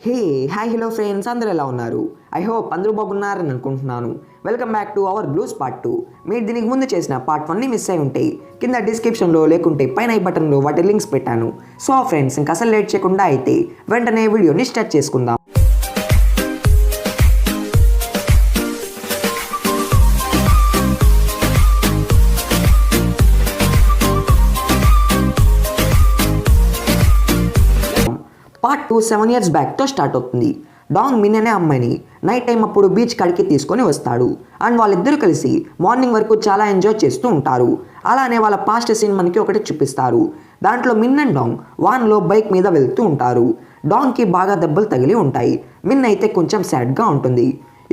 Hey hi hello friends, అందరూ ఎలా ఉన్నారు? ఐ హోప్ అందరూ బాగున్నారని అనుకుంటున్నాను. Welcome back to our blues part 2. మీరు దీనికి ముందు చేసిన పార్ట్ 1ని మిస్ అయి ఉంటే కింద డిస్క్రిప్షన్లో లేకుంటే పైన ఈ బటన్లో వాటి లింక్స్ పెట్టాను. సో ఫ్రెండ్స్, ఇంకా అసలు లేట్ చేయకుండా అయితే వెంటనే వీడియోని స్టార్ట్ చేసుకుందాం. పార్ట్ 2 7 years బ్యాక్తో స్టార్ట్ అవుతుంది. డాంగ్ మిన్ అనే అమ్మాయిని నైట్ టైం అప్పుడు బీచ్ కాడికి తీసుకొని వస్తాడు. అండ్ వాళ్ళిద్దరూ కలిసి మార్నింగ్ వరకు చాలా ఎంజాయ్ చేస్తూ ఉంటారు. అలానే వాళ్ళ పాస్ట్ సీన్ మనకి ఒకటి చూపిస్తారు. దాంట్లో మిన్ అండ్ డాంగ్ వాన్లో బైక్ మీద వెళ్తూ ఉంటారు. డాంగ్కి బాగా దెబ్బలు తగిలి ఉంటాయి. మిన్ అయితే కొంచెం సాడ్గా ఉంటుంది.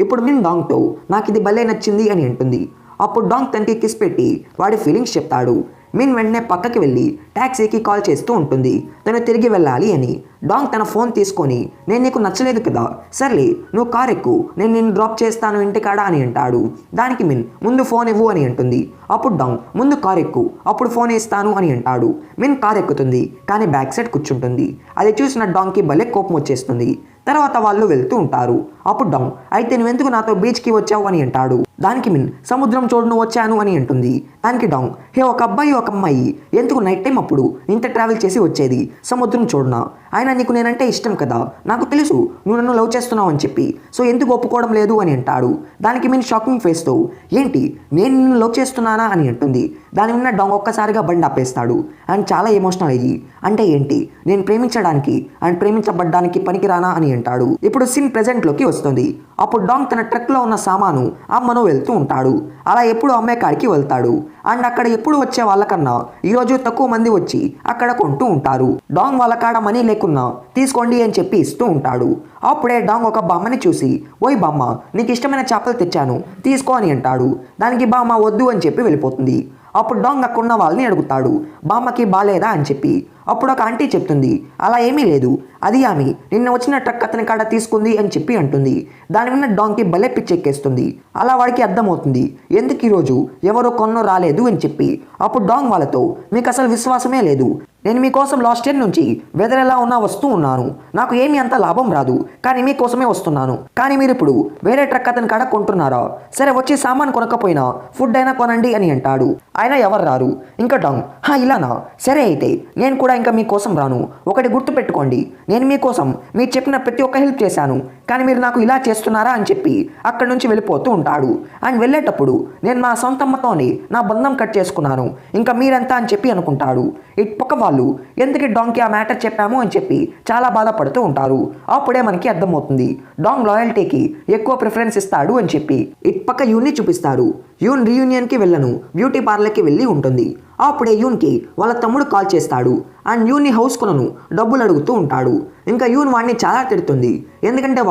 ఇప్పుడు మిన్ డాంగ్తో నాకు ఇది భలే నచ్చింది అని అంటుంది. అప్పుడు డాంగ్ తనకి కిస్ పెట్టి వాడి ఫీలింగ్స్ చెప్తాడు. మిన్ వెంటనే పక్కకి వెళ్ళి ట్యాక్సీకి కాల్ చేస్తూ ఉంటుంది తను తిరిగి వెళ్ళాలి అని. డాంగ్ తన ఫోన్ తీసుకొని నేను నీకు నచ్చలేదు కదా, సర్లే నువ్వు కార్ ఎక్కు, నేను నిన్ను డ్రాప్ చేస్తాను ఇంటికాడ అని అంటాడు. దానికి మిన్ ముందు ఫోన్ ఇవ్వు అని అంటుంది. అప్పుడు డాంగ్ ముందు కార్ ఎక్కు, అప్పుడు ఫోన్ ఇస్తాను అని అంటాడు. మిన్ కార్ ఎక్కుతుంది కానీ బ్యాక్ సైడ్ కూర్చుంటుంది. అది చూసిన డాంగ్కి భలే కోపం వచ్చేస్తుంది. తర్వాత వాళ్ళు వెళ్తూ ఉంటారు. అప్పుడు డాంగ్ అయితే నువ్వెందుకు నాతో బీచ్కి వచ్చావు అని అంటాడు. దానికి మిన్ సముద్రం చూడను వచ్చాను అని అంటుంది. దానికి డాంగ్ హే ఒక అబ్బాయి ఒక అమ్మాయి ఎందుకు నైట్ టైం అప్పుడు ఇంత ట్రావెల్ చేసి వచ్చేది సముద్రం చూడనా? ఆయన నీకు నేనంటే ఇష్టం కదా, నాకు తెలుసు నువ్వు నన్ను లవ్ చేస్తున్నావు అని చెప్పి, సో ఎందుకు ఒప్పుకోవడం లేదు అని అంటాడు. దానికి మిన్ షాకింగ్ ఫేస్తో ఏంటి నేను నిన్ను లవ్ చేస్తున్నానా అని అంటుంది. దాని విన్న డాంగ్ ఒక్కసారిగా బండి ఆపేస్తాడు. అండ్ చాలా ఎమోషనల్ అయ్యి అంటే ఏంటి నేను ప్రేమించడానికి అండ్ ప్రేమించబడ్డానికి పనికిరానా అని అంటాడు. ఇప్పుడు సీన్ ప్రెజెంట్లోకి వస్తుంది. అప్పుడు డాంగ్ తన ట్రక్లో ఉన్న సామాను అమ్మను వెళ్తూ ఉంటాడు. అలా ఎప్పుడు అమ్మే కాడికి వెళ్తాడు. అండ్ అక్కడ ఎప్పుడు వచ్చే వాళ్ళకన్నా ఈరోజు తక్కువ మంది వచ్చి అక్కడ కొంటూ ఉంటారు. డాంగ్ వాళ్ళ కాడ మనీ లేకున్నా తీసుకోండి అని చెప్పి ఇస్తూ ఉంటాడు. అప్పుడే డాంగ్ ఒక బామ్మని చూసి ఓయ్ బామ్మ నీకు ఇష్టమైన చేపలు తెచ్చాను తీసుకో అని అంటాడు. దానికి బామ్మ వద్దు అని చెప్పి వెళ్ళిపోతుంది. అప్పుడు డాంగ్ అక్కడున్న వాళ్ళని అడుగుతాడు బామ్మకి బాలేదా అని చెప్పి. అప్పుడు ఒక ఆంటీ చెప్తుంది అలా ఏమీ లేదు, అది ఆమె నిన్న వచ్చిన ట్రక్ అతని కాడ తీసుకుంది అని చెప్పి అంటుంది. దాని విన్న డాంగ్కి భలే పిచ్చెక్కేస్తుంది. అలా వాడికి అర్థమవుతుంది ఎందుకు ఈరోజు ఎవరో కొన్నో రాలేదు అని చెప్పి. అప్పుడు డాంగ్ వాళ్ళతో మీకు అసలు విశ్వాసమే లేదు, నేను మీకోసం లాస్ట్ ఇయర్ నుంచి వెదర్ ఎలా ఉన్నా వస్తూ ఉన్నాను, నాకు ఏమీ అంత లాభం రాదు కానీ మీకోసమే వస్తున్నాను, కానీ మీరు ఇప్పుడు వేరే ట్రక్ అతని కాడ కొంటున్నారా? సరే వచ్చి సామాన్ కొనకపోయినా ఫుడ్ అయినా కొనండి అని అంటాడు. ఆయన ఎవరు రారు. ఇంకా డాంగ్ ఇలానా, సరే అయితే నేను కూడా ఇంకా మీకోసం రాను, ఒకటి గుర్తు పెట్టుకోండి నేను మీకోసం మీరు చెప్పిన ప్రతి ఒక్క హెల్ప్ చేశాను కానీ మీరు నాకు ఇలా చేస్తున్నారా అని చెప్పి అక్కడి నుంచి వెళ్ళిపోతూ ఉంటాడు. అండ్ వెళ్ళేటప్పుడు నేను నా సొంతమ్మతోనే నా బంధం కట్ చేసుకున్నాను ఇంకా మీరంతా అని చెప్పి అనుకుంటాడు. ఇటు పక్క వాళ్ళు ఎందుకు డాంగ్కి ఆ మ్యాటర్ చెప్పాము అని చెప్పి చాలా బాధపడుతూ ఉంటారు. అప్పుడే మనకి అర్థమవుతుంది డాంగ్ లాయల్టీకి ఎక్కువ ప్రిఫరెన్స్ ఇస్తాడు అని చెప్పి. ఇటు పక్క యూన్ని చూపిస్తారు. యూన్ రీయూనియన్కి వెళ్ళను బ్యూటీ పార్లర్కి వెళ్ళి ఉంటుంది. అప్పుడే యూన్కి వాళ్ళ తమ్ముడు కాల్ చేస్తాడు. అండ్ యూన్ని హౌస్ కొనను డబ్బులు అడుగుతూ ఉంటాడు. ఇంకా యూన్ వాడిని చాలా తిడుతుంది ఎందుకంటే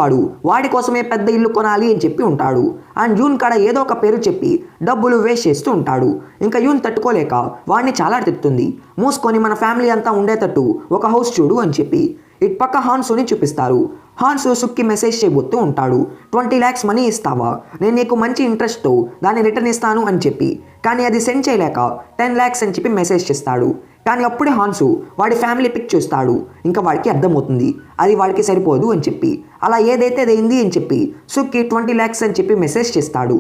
వాడి కోసమే పెద్ద ఇల్లు కొనాలి అని చెప్పి ఉంటాడు. అండ్ యూన్ కాడ ఏదో ఒక పేరు చెప్పి డబ్బులు వేస్ట్ చేస్తూ ఉంటాడు. ఇంకా యూన్ తట్టుకోలేక వాడిని చాలా తిడుతుంది. మూసుకొని మన ఫ్యామిలీ అంతా ఉండేటట్టు ఒక హౌస్ చూడు అని చెప్పి. ఇటు పక్క హాన్సుని చూపిస్తారు. హాన్సు సుక్కి మెసేజ్ చేయబోతూ ఉంటాడు 20 lakhs మనీ ఇస్తావా, నేను నీకు మంచి ఇంట్రెస్ట్తో దాన్ని రిటర్న్ ఇస్తాను అని చెప్పి. కానీ అది సెండ్ చేయలేక 10 lakhs అని చెప్పి మెసేజ్ చేస్తాడు. కానీ అప్పుడే హాన్సు వాడి ఫ్యామిలీ పిక్ చూస్తాడు. ఇంకా వాడికి అర్థమవుతుంది అది వాడికి సరిపోదు అని చెప్పి. అలా ఏదైతే అయింది అని చెప్పి సుక్కి 20 lakhs అని చెప్పి మెసేజ్ చేస్తాడు.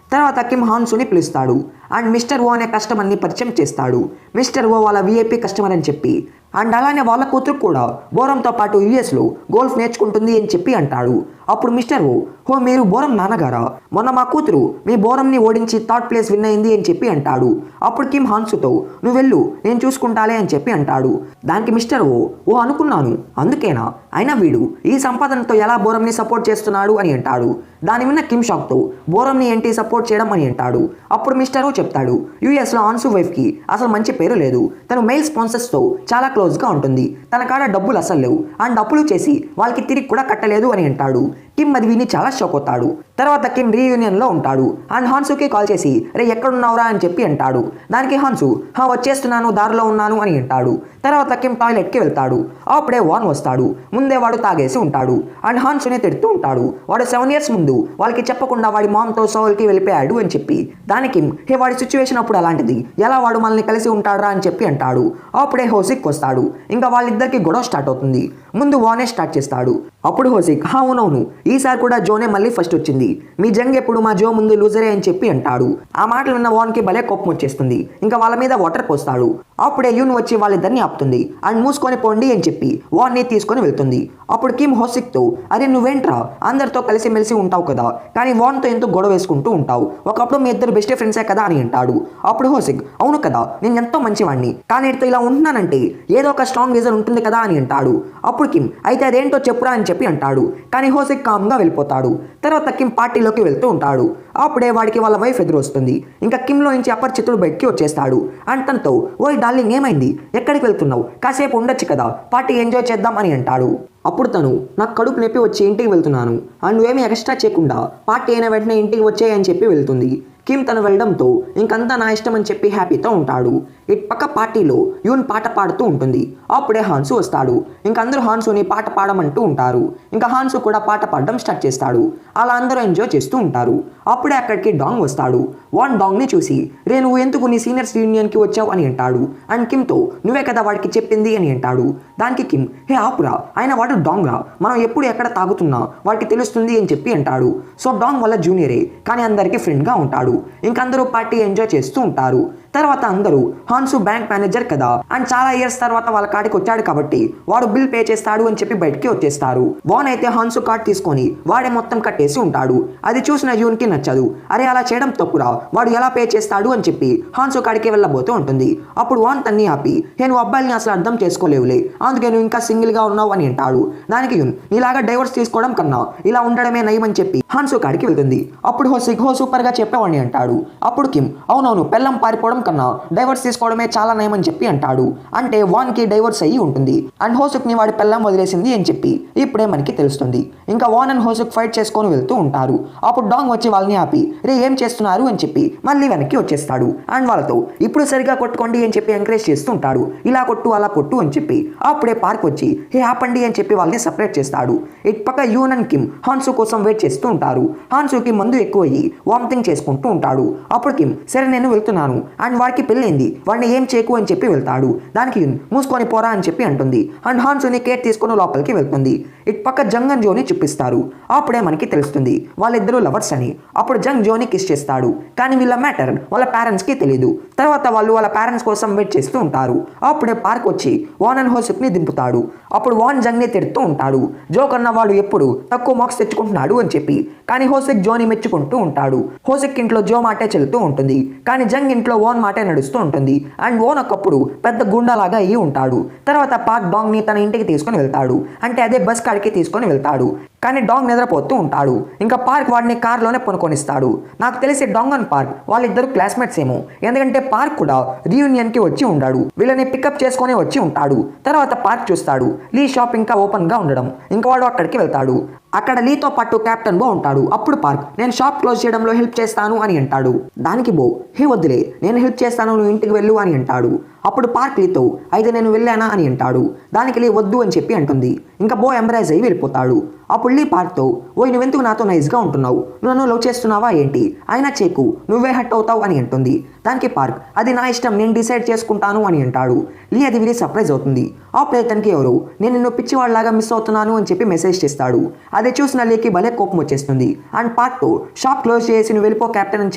తర్వాత కిమ్ హాన్సుని పిలుస్తాడు. అండ్ మిస్టర్ ఓ అనే కస్టమర్ని పరిచయం చేస్తాడు. మిస్టర్ ఓ వాళ్ళ విఐపి కస్టమర్ అని చెప్పి. అండ్ అలానే వాళ్ళ కూతురు కూడా బోరంతో పాటు యుఎస్లో గోల్ఫ్ నేర్చుకుంటుంది అని చెప్పి అంటాడు. అప్పుడు మిస్టర్ ఓ మీరు బోరం నాన్నగారా, మొన్న మా కూతురు మీ బోరంని ఓడించి 3rd place విన్ అయింది అని చెప్పి అంటాడు. అప్పుడు కిమ్ హాన్సుతో నువ్వు వెళ్ళు నేను చూసుకుంటాలే అని చెప్పి అంటాడు. దానికి మిస్టర్ ఓ అనుకున్నాను అందుకేనా, అయినా వీడు ఈ సంపాదనతో ఎలా బోరంని సపోర్ట్ చేస్తున్నాడు అని అంటాడు. దాని విన్న కిమ్ షాక్తో బోరంని ఏంటి సపోర్ట్ చేయడం అని అంటాడు. అప్పుడు మిస్టర్ ఓ చెప్తాడు యుఎస్లో ఆన్సు వైఫ్కి అసలు మంచి పేరు లేదు, తను మెయిల్ స్పాన్సర్స్తో చాలా క్లోజ్గా ఉంటుంది, తన కాడ డబ్బులు అసలు లేవు అండ్ అప్పులు చేసి వాళ్ళకి తిరిగి కూడా కట్టలేదు అని అంటాడు. కిమ్ అది విని చాలా షాక్ అవుతాడు. తర్వాత కిమ్ రీయూనియన్లో ఉంటాడు. అండ్ హాన్సుకి కాల్ చేసి రే ఎక్కడున్నావురా అని చెప్పి అంటాడు. దానికి హాన్సు వచ్చేస్తున్నాను దారిలో ఉన్నాను అని అంటాడు. తర్వాత కిమ్ టాయిలెట్కి వెళ్తాడు. అప్పుడే వాన్ వస్తాడు. ముందే వాడు తాగేసి ఉంటాడు. అండ్ హాన్సుని తిడుతూ ఉంటాడు వాడు 7 years ముందు వాళ్ళకి చెప్పకుండా వాడి మామ్తో సౌల్కి వెళ్ళిపోయాడు అని చెప్పి. దానికి వాడి సిచ్యువేషన్ అప్పుడు అలాంటిది, ఎలా వాడు మనల్ని కలిసి ఉంటాడురా అని చెప్పి అంటాడు. అప్పుడే హౌసిక్ వస్తాడు. ఇంకా వాళ్ళిద్దరికి గొడవ స్టార్ట్ అవుతుంది. ముందు వానే స్టార్ట్ చేస్తాడు. అప్పుడు హోసిక్ అవునవును ఈసారి కూడా జోనే మళ్ళీ ఫస్ట్ వచ్చింది, మీ జంగ్ ఎప్పుడు మా జో ముందు లూజరే అని చెప్పి అంటాడు. ఆ మాటలు విన్న వాన్కి భలే కోపం వచ్చేస్తుంది. ఇంకా వాళ్ళ మీద వాటర్ పోస్తాడు. అప్పుడే యూన్ వచ్చి వాళ్ళిద్దరిని ఆపుతుంది అండ్ మూసుకొని పోండి అని చెప్పి వాన్ని తీసుకొని వెళ్తుంది. అప్పుడు కిమ్ హోసిక్తో అరే నువ్వేంట్రా అందరితో కలిసి మెలిసి ఉంటావు కదా, కానీ వాన్తో ఎంతో గొడవ వేసుకుంటూ ఉంటావు, ఒకప్పుడు మీ ఇద్దరు బెస్ట్ ఫ్రెండ్సే కదా అని అంటాడు. అప్పుడు హోసిక్ అవును కదా నేను ఎంతో మంచివాడిని, కానీ ఇటు ఇలా ఉంటున్నానంటే ఏదో ఒక స్ట్రాంగ్ రీజన్ ఉంటుంది కదా అని అంటాడు. అప్పుడు కిమ్ అయితే అదేంటో చెప్పురా అని చెప్పి అంటాడు. కానీ హోసిక్ కామ్గా వెళ్ళిపోతాడు. తర్వాత కిమ్ పార్టీలోకి వెళ్తూ ఉంటాడు. అప్పుడే వాడికి వాళ్ళ వైఫ్ ఎదురు వస్తుంది. ఇంకా కిమ్లో నుంచి అపరిచితుడు బయటికి వచ్చేస్తాడు. అండ్ తనతో ఓయ్ డార్లింగ్ ఏమైంది, ఎక్కడికి వెళ్తున్నావు, కాసేపు ఉండొచ్చు కదా, పార్టీ ఎంజాయ్ చేద్దాం అని అంటాడు. అప్పుడు తను నాకు కడుపు నొప్పి వచ్చి ఇంటికి వెళ్తున్నాను అండ్ నువ్వేమీ ఎక్స్ట్రా చేయకుండా పార్టీ అయిన వెంటనే ఇంటికి వచ్చాయని చెప్పి వెళ్తుంది. కిమ్ తను వెళ్ళడంతో ఇంకంతా నా ఇష్టం అని చెప్పి హ్యాపీతో ఉంటాడు. ఇటు పక్క పార్టీలో యూన్ పాట పాడుతూ ఉంటుంది. అప్పుడే హాన్సు వస్తాడు. ఇంక అందరూ హాన్సుని పాట పాడమంటూ ఉంటారు. ఇంకా హాన్సు కూడా పాట పాడడం స్టార్ట్ చేస్తాడు. అలా అందరూ ఎంజాయ్ చేస్తూ ఉంటారు. అప్పుడే అక్కడికి డాంగ్ వస్తాడు. వాన్ డాంగ్ని చూసి రే నువ్వు ఎందుకు నీ సీనియర్స్ యూనియన్కి వచ్చావు అని అంటాడు. అండ్ కిమ్తో నువ్వే కదా వాడికి చెప్పింది అని అంటాడు. దానికి కిమ్ హే ఆపురా, ఆయన వాడు డాంగ్ రా, మనం ఎప్పుడు ఎక్కడ తాగుతున్నా వాడికి తెలుస్తుంది అని చెప్పి అంటాడు. సో డాంగ్ వల్ల జూనియరే కానీ అందరికీ ఫ్రెండ్గా ఉంటాడు. ఇంకందరూ పార్టీ ఎంజాయ్ చేస్తూ ఉంటారు. తర్వాత అందరూ హాన్సు బ్యాంక్ మేనేజర్ కదా అండ్ చాలా ఇయర్స్ తర్వాత వాళ్ళ కాడికి వచ్చాడు కాబట్టి వాడు బిల్ పే చేస్తాడు అని చెప్పి బయటికి వచ్చేస్తారు. వాన్ అయితే హాన్సు కార్డ్ తీసుకొని వాడే మొత్తం కట్టేసి ఉంటాడు. అది చూసిన యూన్కి నచ్చదు. అరే అలా చేయడం తప్పురా, వాడు ఎలా పే చేస్తాడు అని చెప్పి హాన్సు కాడికి వెళ్ళబోతూ ఉంటుంది. అప్పుడు వాన్ తన్ని ఆపి హే నువ్వు అబ్బాయిని అసలు అర్థం చేసుకోలేవులే, అందుకే నువ్వు ఇంకా సింగిల్గా ఉన్నావు అని అంటాడు. దానికి యూన్ నీలాగా డైవర్స్ తీసుకోవడం కన్నా ఇలా ఉండడమే నయమని చెప్పి హాన్సు కాడికి వెళ్తుంది. అప్పుడు హోసిక్ సూపర్గా చెప్పేవాడిని అంటాడు. అప్పుడు కిమ్ అవునవును పెళ్ళం పారిపోవడం కన్నా డైవర్స్ తీసుకోవడమే చాలా నయమని చెప్పి అంటాడు. అంటే వాన్కి డైవర్స్ అయ్యి ఉంటుంది అండ్ హోసుక్ని వాడి పెళ్ళం వదిలేసింది అని చెప్పి ఇప్పుడే మనకి తెలుస్తుంది. ఇంకా వాన్ అండ్ హోసుక్ ఫైట్ చేసుకొని వెళ్తూ ఉంటారు. అప్పుడు డాంగ్ వచ్చి వాళ్ళని ఆపి రే ఏం చేస్తున్నారు అని చెప్పి మళ్ళీ వెనక్కి వచ్చేస్తాడు. అండ్ వాళ్ళతో ఇప్పుడు సరిగా కొట్టుకోండి అని చెప్పి ఎంకరేజ్ చేస్తూ ఉంటాడు. ఇలా కొట్టు అలా కొట్టు అని చెప్పి అప్పుడే పార్క్ వచ్చి హే ఆపండి అని చెప్పి వాళ్ళని సపరేట్ చేస్తాడు. ఇటు పక్క యూన్ అండ్ కిమ్ హాన్సు కోసం వెయిట్ చేస్తూ ఉంటారు. హాన్సుకి మందు ఎక్కువ అయ్యి వామిటింగ్ చేసుకుంటూ ఉంటాడు. అప్పుడు కిమ్ సరే నేను వెళ్తున్నాను అండ్ వాడికి పెళ్ళైంది వాడిని ఏం చేయకు అని చెప్పి వెళ్తాడు. దానికి మూసుకొని పోరా అని చెప్పి అంటుంది. అండ్ హాన్సుని కేర్ తీసుకొని లోపలికి వెళ్తుంది. ఇటు పక్క జంగ్ అండ్ జోని చూపిస్తారు. అప్పుడే మనకి తెలుస్తుంది వాళ్ళిద్దరూ లవర్స్ అని. అప్పుడు జంగ్ జోని కిస్ చేస్తాడు. కానీ వీళ్ళ మ్యాటర్ వాళ్ళ పేరెంట్స్కి తెలియదు. తర్వాత వాళ్ళు వాళ్ళ పేరెంట్స్ కోసం వెయిట్ చేస్తూ ఉంటారు. అప్పుడే పార్క్ వచ్చి వాన్ అండ్ హోసుక్ని దింపుతాడు. అప్పుడు వాన్ జంగ్ని తిడుతూ ఉంటాడు. జో కన్నా వాడు ఎప్పుడు తక్కువ మార్క్స్ తెచ్చుకుంటున్నాడు అని చెప్పి. కానీ హోసుక్ జోని మెచ్చుకుంటూ ఉంటాడు. హోసుక్ ఇంట్లో జో మాటే చెల్లుతూ ఉంటుంది. కానీ జంగ్ ఇంట్లో వాన్ మాటే నడుస్తూ ఉంటుంది. అండ్ వాన్ ఒకప్పుడు పెద్ద గుండాలాగా అయ్యి ఉంటాడు. తర్వాత పార్క్ డాంగ్ని తన ఇంటికి తీసుకొని వెళ్తాడు. అంటే అదే బస్ కాడికి తీసుకొని వెళ్తాడు. కానీ డాంగ్ నిద్రపోతూ ఉంటాడు. ఇంకా పార్క్ వాడిని కార్లోనే పనుకొనిస్తాడు. నాకు తెలిసి డాంగ్ అండ్ పార్క్ వాళ్ళిద్దరు క్లాస్మేట్స్ ఏమో, ఎందుకంటే పార్క్ కూడా రీయూనియన్కి వచ్చి ఉండాడు. వీళ్ళని పికప్ చేసుకొని వచ్చి ఉంటాడు. తర్వాత పార్క్ చూస్తాడు లీ షాప్ ఇంకా ఓపెన్గా ఉండడం. ఇంకా వాడు అక్కడికి వెళ్తాడు. అక్కడ లీతో పాటు కెప్టెన్ బో ఉంటాడు. అప్పుడు పార్క్ నేను షాప్ క్లోజ్ చేయడంలో హెల్ప్ చేస్తాను అని అంటాడు. దానికి బో హే వద్దులే నేను హెల్ప్ చేస్తాను నువ్వు ఇంటికి వెళ్ళు అని అంటాడు. అప్పుడు పార్క్ లీతో అయితే నేను వెళ్ళానా అని అంటాడు. దానికి లీ వద్దు అని చెప్పి అంటుంది. ఇంకా బో ఎంబ్రైజ్ అయ్యి వెళ్ళిపోతాడు. అప్పుడు లీ పార్క్తో ఓయ్ నువ్వెందుకు నాతో నైస్గా ఉంటున్నావు, నువ్వు నన్ను లవ్ చేస్తున్నావా ఏంటి, అయినా చేకు నువ్వే హట్ అవుతావు అని అంటుంది. దానికి పార్క్ అది నా ఇష్టం నేను డిసైడ్ చేసుకుంటాను అని అంటాడు. లీ అది విని సర్ప్రైజ్ అవుతుంది. అప్పుడే తనకి ఎవరు నేను నిన్ను పిచ్చివాళ్ళలాగా మిస్ అవుతున్నాను అని చెప్పి మెసేజ్ చేస్తాడు. అది చూసిన లీకి భలే కోపం వచ్చేస్తుంది. అండ్ పార్క్తో షాప్ క్లోజ్ చేసి నువ్వు వెళ్ళిపో కెప్టెన్ అని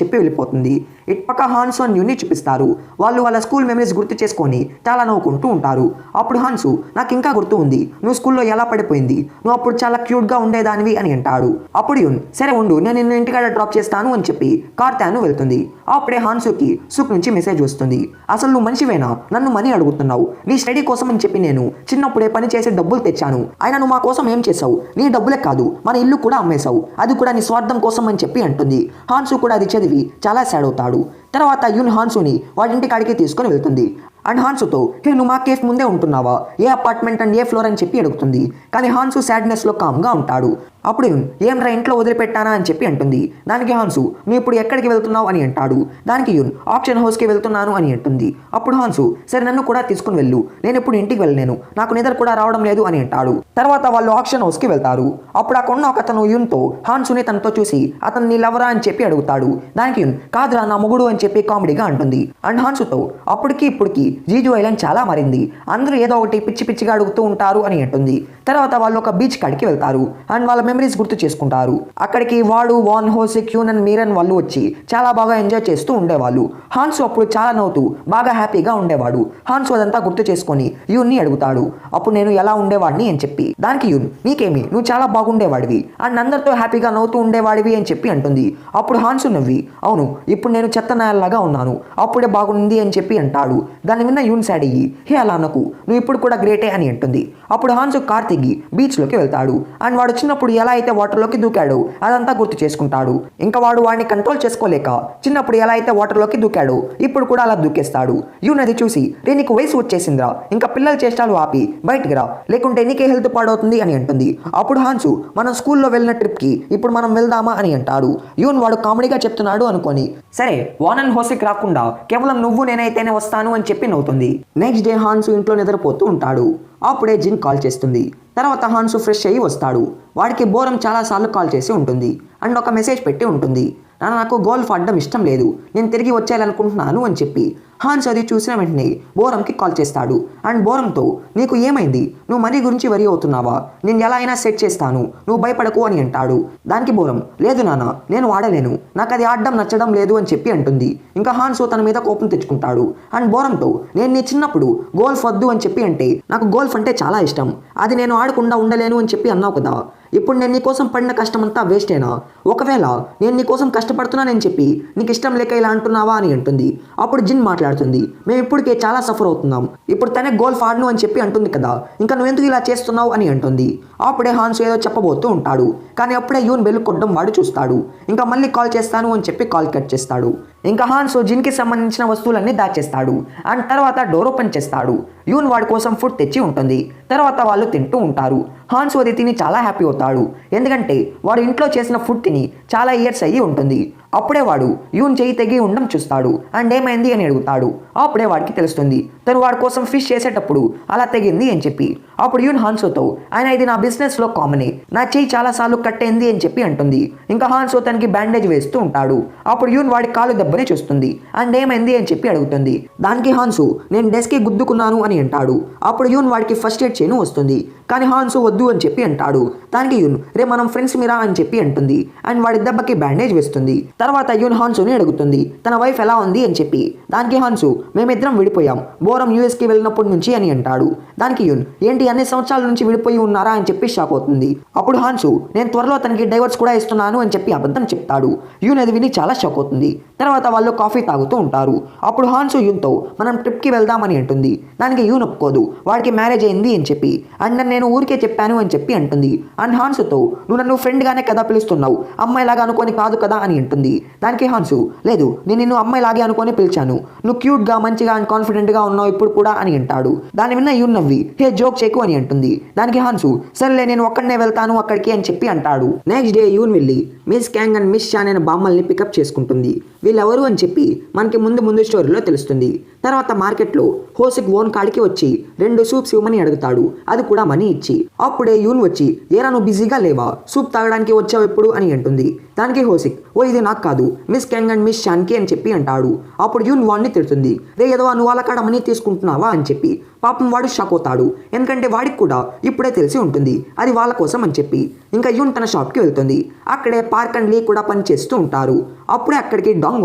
చెప్పి వెళ్ళిపోతుంది. ఇటు పక్క హాన్సు అండ్ యూని చూపిస్తారు. వాళ్ళు వాళ్ళ స్కూల్ మెమరీస్ గుర్తు చేసుకొని చాలా నవ్వుకుంటూ ఉంటారు. అప్పుడు హాన్సు నాకు ఇంకా గుర్తు ఉంది నువ్వు స్కూల్లో ఎలా పడిపోయింది, నువ్వు అప్పుడు చాలా క్యూట్గా ఉండేదానివి అని అంటాడు. అప్పుడు యూన్ సరే ఉండు నేను నిన్ను ఇంటికాడ డ్రాప్ చేస్తాను అని చెప్పి కార్ తాను వెళ్తుంది. అప్పుడే హాన్సుకి సుక్ నుంచి మెసేజ్ వస్తుంది. అసలు నువ్వు మనిషివేనా, నన్ను మనీ అడుగుతున్నావు, నీ స్టడీ కోసం అని చెప్పి నేను చిన్నప్పుడే పని చేసి డబ్బులు తెచ్చాను, అయినా నువ్వు మా కోసం ఏం చేసావు, నీ డబ్బులే కాదు మన ఇల్లు కూడా అమ్మేశావు, అది కూడా నీ స్వార్థం కోసం అని చెప్పి అంటుంది. హాన్సు కూడా అది చదివి చాలా సాడ్ అవుతాడు. తర్వాత యూన్ హాన్సుని వాడి ఇంటి కాడికి తీసుకొని వెళ్తుంది. అండ్ హాన్సుతో హే నువ్వు మా కేఫ్ ముందే ఉంటున్నావా, ఏ అపార్ట్మెంట్ అండ్ ఏ ఫ్లోర్ అని చెప్పి అడుగుతుంది. కానీ హాన్సు సాడ్నెస్లో కామ్గా ఉంటాడు. అప్పుడు ఏం రా ఇంట్లో వదిలిపెట్టానా అని చెప్పి అంటుంది. దానికి హాన్సు నువ్వు ఇప్పుడు ఎక్కడికి వెళ్తున్నావు అని అంటాడు. దానికి యూన్ ఆప్షన్ హౌస్కి వెళ్తున్నాను అని అంటుంది. అప్పుడు హాన్సు సరే నన్ను కూడా తీసుకుని వెళ్ళు, నేను ఇప్పుడు ఇంటికి వెళ్ళలేను, నాకు నిద్ర కూడా రావడం లేదు అని అంటాడు. తర్వాత వాళ్ళు ఆప్షన్ హౌస్కి వెళ్తారు. అప్పుడు అక్కడ ఉన్న ఒక అతను యూన్తో హాన్సుని తనతో చూసి అతను నీ లవరా అని చెప్పి అడుగుతాడు. దానికి యూన్ కాదురా నా మొగుడు అని చెప్పి కామెడీగా అంటుంది. అండ్ హాన్సుతో అప్పటికి ఇప్పటికి జీజు ఐలాండ్ చాలా మారింది, అందరూ ఏదో ఒకటి పిచ్చి పిచ్చిగా అడుగుతూ ఉంటారు అని అంటుంది. తర్వాత వాళ్ళు ఒక బీచ్ కాడికి వెళ్తారు అండ్ వాళ్ళ మెమరీస్ గుర్తు చేసుకుంటారు. అక్కడికి వాడు, వాన్, హోసిక్, యూన్ అండ్ మీరన్ వాళ్ళు వచ్చి చాలా బాగా ఎంజాయ్ చేస్తూ ఉండేవాళ్ళు. హాన్సు అప్పుడు చాలా నవ్వుతూ బాగా హ్యాపీగా ఉండేవాడు. హాన్సు అదంతా గుర్తు చేసుకొని యూన్ని అడుగుతాడు, అప్పుడు నేను ఎలా ఉండేవాడిని అని చెప్పి. దానికి యూన్, నీకేమి, నువ్వు చాలా బాగుండేవాడివి అండ్ అందరితో హ్యాపీగా నవ్వుతూ ఉండేవాడివి అని చెప్పి అంటుంది. అప్పుడు హాన్సు నవ్వి, అవును ఇప్పుడు నేను చెత్త నాయల్లాగా ఉన్నాను, అప్పుడే బాగుంది అని చెప్పి అంటాడు. దాన్ని విన్న యూన్ సాడ్ అయ్యి, హే అలా అనకు, నువ్వు ఇప్పుడు కూడా గ్రేటే అని అంటుంది. అప్పుడు హాన్సు కార్ దిగి బీచ్లోకి వెళ్తాడు అండ్ వాడు చిన్నప్పుడు ఎలా అయితే వాటర్లోకి దూకాడో అదంతా గుర్తు చేసుకుంటాడు. ఇంకా వాడు వాడిని కంట్రోల్ చేసుకోలేక చిన్నప్పుడు ఎలా అయితే వాటర్లోకి దూకాడో ఇప్పుడు కూడా అలా దూకేస్తాడు. యూన్ అది చూసి, రే నీకు వయసు వచ్చేసిందిరా, ఇంకా పిల్లల చేష్టాలు ఆపి బయటికి రా, లేకుంటే నీకే హెల్త్ పాడవుతుంది అని అంటుంది. అప్పుడు హాన్సు, మనం స్కూల్లో వెళ్ళిన ట్రిప్కి ఇప్పుడు మనం వెళ్దామా అని అంటాడు. యూన్ వాడు కామెడీగా చెప్తున్నాడు అనుకొని, సరే వాన్ అండ్ హోసిక్ రాకుండా కేవలం నువ్వు నేనైతేనే వస్తాను అని చెప్పి నవ్వుతుంది. నెక్స్ట్ డే హాన్సు ఇంట్లో నిద్రపోతూ ఉంటాడు. అప్పుడే జిన్ కాల్ చేస్తుంది. తర్వాత హాన్సు ఫ్రెష్ అయ్యి వస్తాడు. వాడికి బోరం చాలాసార్లు కాల్ చేసి ఉంటుంది అండ్ ఒక మెసేజ్ పెట్టి ఉంటుంది, నాకు గోల్ఫ్ ఆడడం ఇష్టం లేదు, నేను తిరిగి వచ్చేయాలనుకుంటున్నాను అని చెప్పి. హాన్స్ అది చూసిన వెంటనే బోరంకి కాల్ చేస్తాడు అండ్ బోరంతో, నీకు ఏమైంది, నువ్వు మనీ గురించి వరి అవుతున్నావా, నేను ఎలా అయినా సెట్ చేస్తాను, నువ్వు భయపడకు అని అంటాడు. దానికి బోరం, లేదు నాన్న నేను ఆడలేను, నాకు అది ఆడడం నచ్చడం లేదు అని చెప్పి అంటుంది. ఇంకా హాన్సు తన మీద కోపం తెచ్చుకుంటాడు అండ్ బోరంతో, నేను నీ చిన్నప్పుడు గోల్ఫ్ వద్దు అని చెప్పి అంటే నాకు గోల్ఫ్ అంటే చాలా ఇష్టం, అది నేను ఆడకుండా ఉండలేను అని చెప్పి అన్నావు కదా, ఇప్పుడు నేను నీకోసం పడిన కష్టమంతా వేస్టేనా, ఒకవేళ నేను నీకోసం కష్టపడుతున్నానని చెప్పి నీకు ఇష్టం లేక ఇలా అంటున్నావా అని అంటుంది. అప్పుడు జిన్ మాట్లాడుతుంది, మేము ఇప్పటికే చాలా సఫర్ అవుతున్నాం, ఇప్పుడు తనే గోల్ఫ్ ఆడను అని చెప్పి అంటుంది కదా, ఇంకా నువ్వెందుకు ఇలా చేస్తున్నావు అని అంటుంది. అప్పుడే హాన్సు ఏదో చెప్పబోతూ ఉంటాడు కానీ అప్పుడే యూన్ బెల్ కొట్టడం వాడు చూస్తాడు. ఇంకా మళ్ళీ కాల్ చేస్తాను అని చెప్పి కాల్ కట్ చేస్తాడు. ఇంకా హాన్సు జిన్కి సంబంధించిన వస్తువులన్నీ దాచేస్తాడు అండ్ తర్వాత డోర్ ఓపెన్ చేస్తాడు. యూన్ వాడి కోసం ఫుడ్ తెచ్చి ఉంటుంది. తర్వాత వాళ్ళు తింటూ ఉంటారు. హాన్సు అది తిని చాలా హ్యాపీ అవుతాడు, ఎందుకంటే వాడు ఇంట్లో చేసిన ఫుడ్ తిని చాలా ఇయర్స్ అయ్యి ఉంటుంది. అప్పుడే వాడు యూన్ చేయి తెగి ఉండడం చూస్తాడు అండ్ ఏమైంది అని అడుగుతాడు. అప్పుడే వాడికి తెలుస్తుంది తను వాడి కోసం ఫిష్ చేసేటప్పుడు అలా తెగింది అని చెప్పి. అప్పుడు యూన్ హాన్సుతో, ఆయన ఇది నా బిజినెస్లో కామనే, నా చేయి చాలాసార్లు కట్టయింది అని చెప్పి అంటుంది. ఇంకా హాన్సు తనకి బ్యాండేజ్ వేస్తూ ఉంటాడు. అప్పుడు యూన్ వాడి కాలు దెబ్బని చూస్తుంది అండ్ ఏమైంది అని చెప్పి అడుగుతుంది. దానికి హాన్సు, నేను డెస్క్కి గుద్దుకున్నాను అని అంటాడు. అప్పుడు యూన్ వాడికి ఫస్ట్ ఎయిడ్ చేయను వస్తుంది కానీ హాన్సు వద్దు అని చెప్పి అంటాడు. దానికి యూన్, రే మనం ఫ్రెండ్స్ మీరా అని చెప్పి అంటుంది అండ్ వాడి దెబ్బకి బ్యాండేజ్ వేస్తుంది. తర్వాత యూన్ హాన్సుని అడుగుతుంది తన వైఫ్ ఎలా ఉంది అని చెప్పి. దానికి హాన్సు, మేమిద్దరం విడిపోయాం, బోరం యూఎస్కి వెళ్ళినప్పటి నుంచి అని అంటాడు. దానికి యూన్, ఏంటి అన్ని సంవత్సరాల నుంచి విడిపోయి ఉన్నారా అని చెప్పి షాక్ అవుతుంది. అప్పుడు హాన్సు, నేను త్వరలో తనకి డైవర్స్ కూడా ఇస్తున్నాను అని చెప్పి అబద్ధం చెప్తాడు. యూన్ అది విని చాలా షాక్ అవుతుంది. తర్వాత వాళ్ళు కాఫీ తాగుతూ ఉంటారు. అప్పుడు హాన్సు యూన్తో, మనం ట్రిప్కి వెళ్దామని అంటుంది. దానికి యూన్ ఒప్పుకోదు, వాడికి మ్యారేజ్ అయింది అని చెప్పి అండ్ నేను ఊరికే చెప్పాను అని చెప్పి అంటుంది. అండ్ హాన్సుతో, నువ్వు నన్ను ఫ్రెండ్గానే కదా పిలుస్తున్నావు, అమ్మాయిలాగా అనుకొని కాదు కదా అని అంటుంది. దానికి హాన్సు, లేదు నేను నిన్ను అమ్మాయిలాగే అనుకొని పిలిచాను, నువ్వు క్యూట్గా మంచిగా అండ్ కాన్ఫిడెంట్గా ఉన్నావు ఇప్పుడు కూడా అని అంటాడు. దాని విన్న యూన్ నవ్వి, హే జోక్ చేకు అని అంటుంది. దానికి హాన్సు, సరేలే నేను ఒక్కడనే వెళ్తాను అక్కడికి అని చెప్పి అంటాడు. నెక్స్ట్ డే యూన్ వెళ్ళి Miss Kang and Miss Shan అనే బామ్మల్ని పికప్ చేసుకుంటుంది. వీళ్ళెవరు అని చెప్పి మనకి ముందు స్టోరీలో తెలుస్తుంది. తర్వాత మార్కెట్లో హోసిక్ ఓన్ కాడికి వచ్చి 2 సూప్స్ ఇవ్వమని అడుగుతాడు, అది కూడా మనీ ఇచ్చి. అప్పుడే యూన్ వచ్చి, ఏరా నువ్వు బిజీగా లేవా, సూప్ తాగడానికి వచ్చావు ఎప్పుడు అని అంటుంది. దానికి హోసిక్, ఓ ఇది నాకు కాదు, మిస్ క్యాంగ్ అండ్ మిస్ షాన్కి అని చెప్పి అంటాడు. అప్పుడు యూన్ వాడిని తిడుతుంది, రే ఏదో నువ్వు వాళ్ళ కాడ మనీ తీసుకుంటున్నావా అని చెప్పి. పాపం వాడు షాక్ అవుతాడు, ఎందుకంటే వాడికి కూడా ఇప్పుడే తెలిసి ఉంటుంది అది వాళ్ళ కోసం అని చెప్పి. ఇంకా యూన్ తన షాప్కి వెళ్తుంది. అక్కడే పార్క్ అండ్ లీ కూడా పనిచేస్తూ ఉంటారు. అప్పుడే అక్కడికి డాంగ్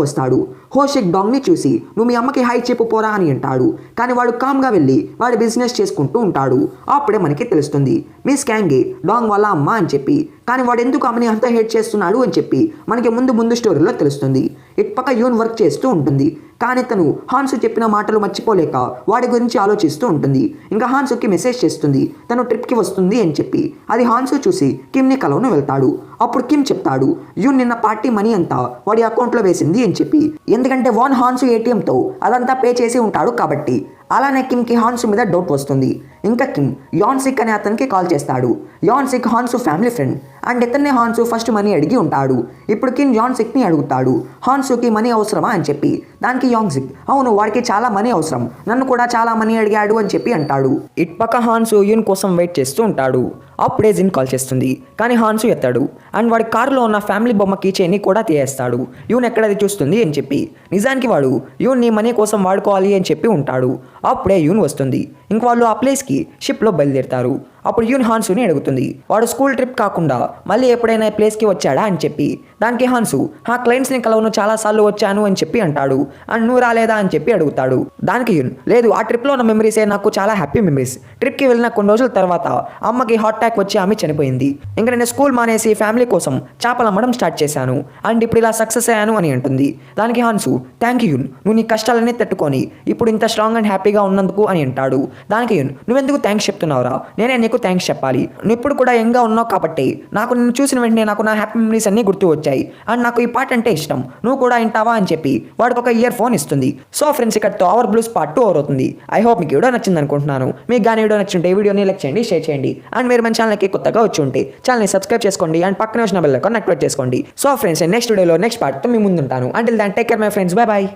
వస్తాడు. హోషిక్ డాంగ్ని చూసి, నువ్వు మీ అమ్మకి హై చెప్పు పోరా అని అంటాడు. కానీ వాడు కామ్గా వెళ్ళి వాడి బిజినెస్ చేసుకుంటూ ఉంటాడు. అప్పుడే మనకి తెలుస్తుంది మిస్ క్యాంగే డాంగ్ వాళ్ళ అమ్మ అని చెప్పి. కానీ వాడు ఎందుకు ఆమెని అంత హేట్ చేస్తున్నాడు అని చెప్పి మనకి ముందు స్టోరీలో తెలుస్తుంది. ఇటుపక్క యూన్ వర్క్ చేస్తూ ఉంటుంది. కానీ తను హాన్సు చెప్పిన మాటలు మర్చిపోలేక వాడి గురించి ఆలోచిస్తూ ఉంటుంది. ఇంకా హాన్సుకి మెసేజ్ చేస్తుంది తను ట్రిప్కి వస్తుంది అని చెప్పి. అది హాన్సు చూసి కిమ్ని కలవను వెళ్తాడు. అప్పుడు కిమ్ చెప్తాడు, యూన్ నిన్న పార్టీ మనీ అంతా వాడి అకౌంట్లో వేసింది అని చెప్పి. ఎందుకంటే వాన్ హాన్సు ఏటీఎంతో అదంతా పే చేసి ఉంటాడు కాబట్టి. అలానే కిమ్కి హాన్సు మీద డౌట్ వస్తుంది. ఇంకా కిమ్ యాన్సిక్ అనే అతనికి కాల్ చేస్తాడు. యాన్సిక్ హాన్సు ఫ్యామిలీ ఫ్రెండ్ అండ్ ఇతన్నే హాన్సు ఫస్ట్ మనీ అడిగి ఉంటాడు. ఇప్పుడు కిన్ యాన్సిక్ని అడుగుతాడు హాన్సుకి మనీ అవసరమా అని చెప్పి. దానికి యాన్సిక్ అవును వాడికి చాలా మనీ అవసరం, నన్ను కూడా చాలా మనీ అడిగాడు అని చెప్పి అంటాడు. ఇటుపక్క హాన్సు యూన్ కోసం వెయిట్ చేస్తూ ఉంటాడు. అప్పుడే జిన్ కాల్ చేస్తుంది కానీ హాన్సు ఎత్తాడు. అండ్ వాడి కారులో ఉన్న ఫ్యామిలీ బొమ్మ కీచైన్ని కూడా తీయేస్తాడు యూన్ ఎక్కడది చూస్తుంది అని చెప్పి. నిజానికి వాడు యూన్ నీ మనీ కోసం వాడుకోవాలి అని చెప్పి ఉంటాడు. అప్పుడే యూన్ వస్తుంది. ఇంక వాళ్ళు ఆ ప్లేస్కి షిప్లో బయలుదేరుతారు. అప్పుడు యూన్ హాన్సుని అడుగుతుంది వాడు స్కూల్ ట్రిప్ కాకుండా మళ్ళీ ఎప్పుడైనా ఈ ప్లేస్కి వచ్చాడా అని చెప్పి. దానికి హాన్సు ఆ క్లయింట్స్ని కలవను చాలాసార్లు వచ్చాను అని చెప్పి అంటాడు. అండ్ నువ్వు రాలేదా అని చెప్పి అడుగుతాడు. దానికి యూన్ లేదు ఆ ట్రిప్లో ఉన్న మెమరీసే నాకు చాలా హ్యాపీ మెమరీస్. ట్రిప్కి వెళ్ళిన కొన్ని రోజుల తర్వాత అమ్మకి హార్ట్ అటాక్ వచ్చి ఆమె చనిపోయింది. ఇంకా నేను స్కూల్ మానేసి ఫ్యామిలీ కోసం చేపలు అమ్మడం స్టార్ట్ చేశాను అండ్ ఇప్పుడు ఇలా సక్సెస్ అయ్యాను అని అంటుంది. దానికి హాన్సు థ్యాంక్ యూ యూన్, నువ్వు నీ కష్టాలన్నీ తట్టుకొని ఇప్పుడు ఇంత స్ట్రాంగ్ అండ్ హ్యాపీగా ఉన్నందుకు అని అంటాడు. దానికి యూన్ నువ్వెందుకు థ్యాంక్స్ చెప్తున్నావురా, నేనే నీకు థ్యాంక్స్ చెప్పాలి. నువ్వు ఇప్పుడు కూడా యంగ్గా ఉన్నావు కాబట్టి నాకు నిన్ను చూసిన వెంటనే నాకు నా హ్యాపీ మెమరీస్ అన్నీ గుర్తు వచ్చాయి అండ్ నాకు ఈ పాట అంటే ఇష్టం, నువ్వు కూడా వింటావా అని చెప్పి వాడికి ఒక ఇయర్ ఫోన్ ఇస్తుంది. సో ఫ్రెండ్స్ ఇక్కడతో అవర్ బ్లూస్ పార్ట్ 2 అవుతుంది. ఐ హోప్ మీకు వీడియో నచ్చింది అనుకుంటున్నాను. మీకు కానీ వీడియో నచ్చుంటే వీడియోని లైక్ చేయండి, షేర్ చేయండి అండ్ మీరు మన ఛానల్కి కొత్తగా వచ్చి ఉంటే ఛానల్ని సబ్స్క్రైబ్ చేసుకోండి అండ్ పక్కనే వచ్చిన బెల్ ఐకాన్ యాక్టివేట్ చేసుకోండి. సో ఫ్రెండ్స్ నెక్స్ట్ వీడియోలో నెక్స్ట్ పార్ట్తో మీ ముందుంటాను. Until then take care my friends, bye bye.